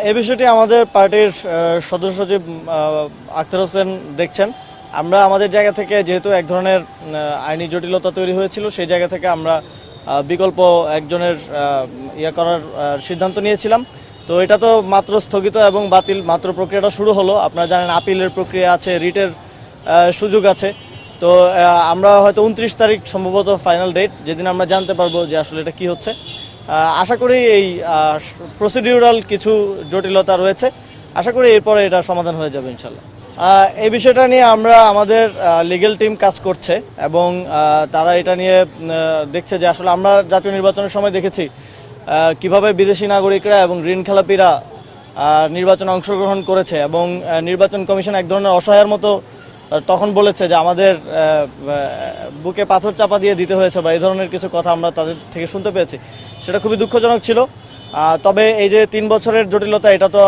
এ বিষয়টি আমাদের পার্টির সদস্য সচিব আখতার হোসেন দেখছেন। আমরা আমাদের জায়গা থেকে যেহেতু এক ধরনের আইনি জটিলতা তৈরি হয়েছিল, সেই জায়গা থেকে আমরা বিকল্প একজনের করার সিদ্ধান্ত নিয়েছিলাম। তো এটা তো মাত্র স্থগিত এবং বাতিল মাত্র প্রক্রিয়াটা শুরু হলো। আপনারা জানেন আপিলের প্রক্রিয়া আছে, রিটের সুযোগ আছে। তো আমরা হয়তো 29 তারিখ সম্ভবত ফাইনাল ডেট, যেদিন আমরা জানতে পারবো যে আসলে এটা কী হচ্ছে। আশা করি এই প্রসিডিউরাল কিছু জটিলতা রয়েছে, আশা করি এরপরে এটা সমাধান হয়ে যাবে ইনশাল্লাহ। এই বিষয়টা নিয়ে আমাদের লিগ্যাল টিম কাজ করছে এবং তারা এটা নিয়ে দেখছে যে আসলে আমরা জাতীয় নির্বাচনের সময় দেখেছি কিভাবে বিদেশি নাগরিকরা এবং ঋণ খেলাপিরা নির্বাচনে অংশগ্রহণ করেছে এবং নির্বাচন কমিশন এক ধরনের অসহায়ের মতো তখন বলেছে যে আমাদের বুকে পাথর চাপা দিয়ে দিতে হয়েছে বা এই ধরনের কিছু কথা আমরা তাদের থেকে শুনতে পেয়েছি। সেটা খুবই দুঃখজনক ছিল। তবে এই যে 3 বছরের জটিলতা, এটা তো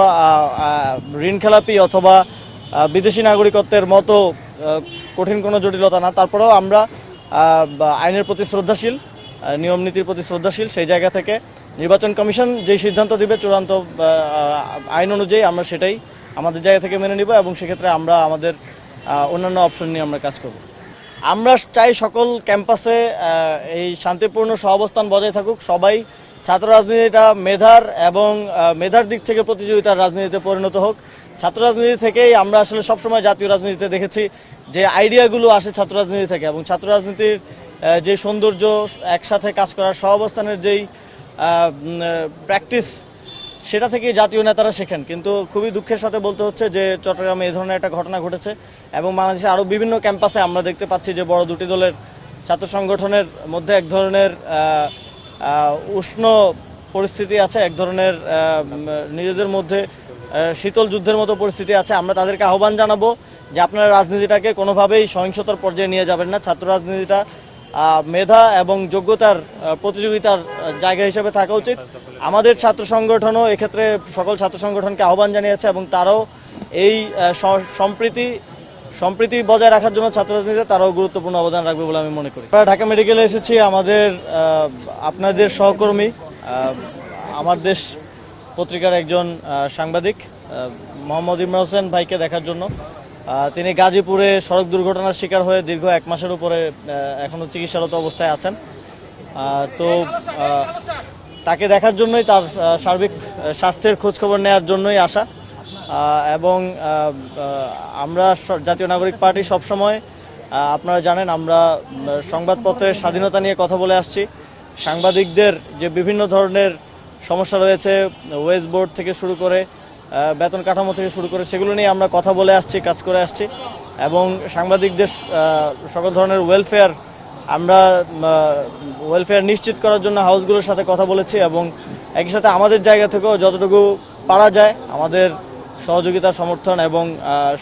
ঋণ খেলাপি অথবা বিদেশি নাগরিকত্বের মতো কঠিন কোনো জটিলতা না। তারপরেও আমরা আইনের প্রতি শ্রদ্ধাশীল, নিয়ম নীতির প্রতি শ্রদ্ধাশীল। সেই জায়গা থেকে নির্বাচন কমিশন যেই সিদ্ধান্ত দিবে চূড়ান্ত আইন অনুযায়ী আমরা সেটাই আমাদের জায়গা থেকে মেনে নিব এবং সেক্ষেত্রে আমরা আমাদের অন্যান্য অপশন নিয়ে আমরা কাজ করব। আমরা চাই সকল ক্যাম্পাসে এই শান্তিপূর্ণ সহাবস্থান বজায় থাকুক। সবাই ছাত্র রাজনীতিটা মেধার দিক থেকে প্রতিযোগিতার রাজনীতিতে পরিণত হোক। ছাত্র রাজনীতি থেকেই আমরা আসলে সবসময় জাতীয় রাজনীতিতে দেখেছি যে আইডিয়াগুলো আসে ছাত্র রাজনীতি থেকে এবং ছাত্র রাজনীতির যে সৌন্দর্য, একসাথে কাজ করার সহাবস্থানের যেই প্র্যাকটিস, সেটা থেকেই জাতীয় নেতারা শেখেন। কিন্তু খুবই দুঃখের সাথে বলতে হচ্ছে যে চট্টগ্রামে এই ধরনের একটা ঘটনা ঘটেছে এবং বাংলাদেশে আরও বিভিন্ন ক্যাম্পাসে আমরা দেখতে পাচ্ছি যে বড় দুটি দলের ছাত্র সংগঠনের মধ্যে এক ধরনের উষ্ণ পরিস্থিতি আছে, এক ধরনের নিজেদের মধ্যে শীতল যুদ্ধের মতো পরিস্থিতি আছে। আমরা তাদেরকে আহ্বান জানাবো যে আপনারা রাজনীতিটাকে কোনোভাবেই সহিংসতার পর্যায়ে নিয়ে যাবেন না। ছাত্র রাজনীতিটা মেধা এবং যোগ্যতার প্রতিযোগিতার জায়গা হিসেবে থাকা উচিত। আমাদের ছাত্র সংগঠনও এক্ষেত্রে সকল ছাত্র সংগঠনকে আহ্বান জানিয়েছে এবং তারাও এই সম্প্রীতি বজায় রাখার জন্য ছাত্র রাজনীতিতে তারাও গুরুত্বপূর্ণ অবদান রাখবে বলে আমি মনে করি। আমরা ঢাকা মেডিকেলে এসেছি আমাদের আপনাদের সহকর্মী, আমার দেশ পত্রিকার একজন সাংবাদিক মোহাম্মদ ইমরান হোসেন ভাইকে দেখার জন্য। তিনি গাজীপুরে সড়ক দুর্ঘটনার শিকার হয়ে দীর্ঘ 1 মাসের উপরে এখনও চিকিৎসারত অবস্থায় আছেন। তো তাকে দেখার জন্যই, তার সার্বিক স্বাস্থ্যের খোঁজখবর নেওয়ার জন্যই আসা। এবং আমরা জাতীয় নাগরিক পার্টি সবসময়, আপনারা জানেন, আমরা সংবাদপত্রের স্বাধীনতা নিয়ে কথা বলে আসছি। সাংবাদিকদের যে বিভিন্ন ধরনের সমস্যা রয়েছে, ওয়েজ বোর্ড থেকে শুরু করে বেতন কাঠামো থেকে শুরু করে, সেগুলো নিয়ে আমরা কথা বলে আসছি, কাজ করে আসছি এবং সাংবাদিকদের সকল ধরনের ওয়েলফেয়ার নিশ্চিত করার জন্য হাউসগুলোর সাথে কথা বলেছি এবং একই সাথে আমাদের জায়গা থেকেও যতটুকু পারা যায় আমাদের সহযোগিতা, সমর্থন এবং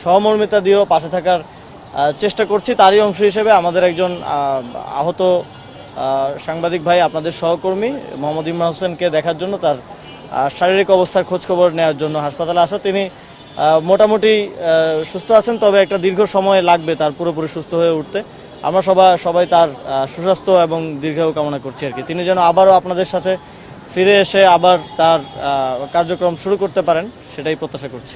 সহমর্মিতা দিয়েও পাশে থাকার চেষ্টা করছি। তারই অংশ হিসেবে আমাদের একজন আহত সাংবাদিক ভাই, আপনাদের সহকর্মী মোহাম্মদ ইমরান হোসেনকে দেখার জন্য, তার শারীরিক অবস্থার খোঁজখবর নেওয়ার জন্য হাসপাতালে আসা। তিনি মোটামুটি সুস্থ আছেন, তবে একটা দীর্ঘ সময় লাগবে তার পুরোপুরি সুস্থ হয়ে উঠতে। আমরা সবাই তার সুস্বাস্থ্য এবং দীর্ঘায়ু কামনা করছি আর কি। তিনি যেন আবারও আপনাদের সাথে ফিরে এসে আবার তার কার্যক্রম শুরু করতে পারেন, সেটাই প্রত্যাশা করছি।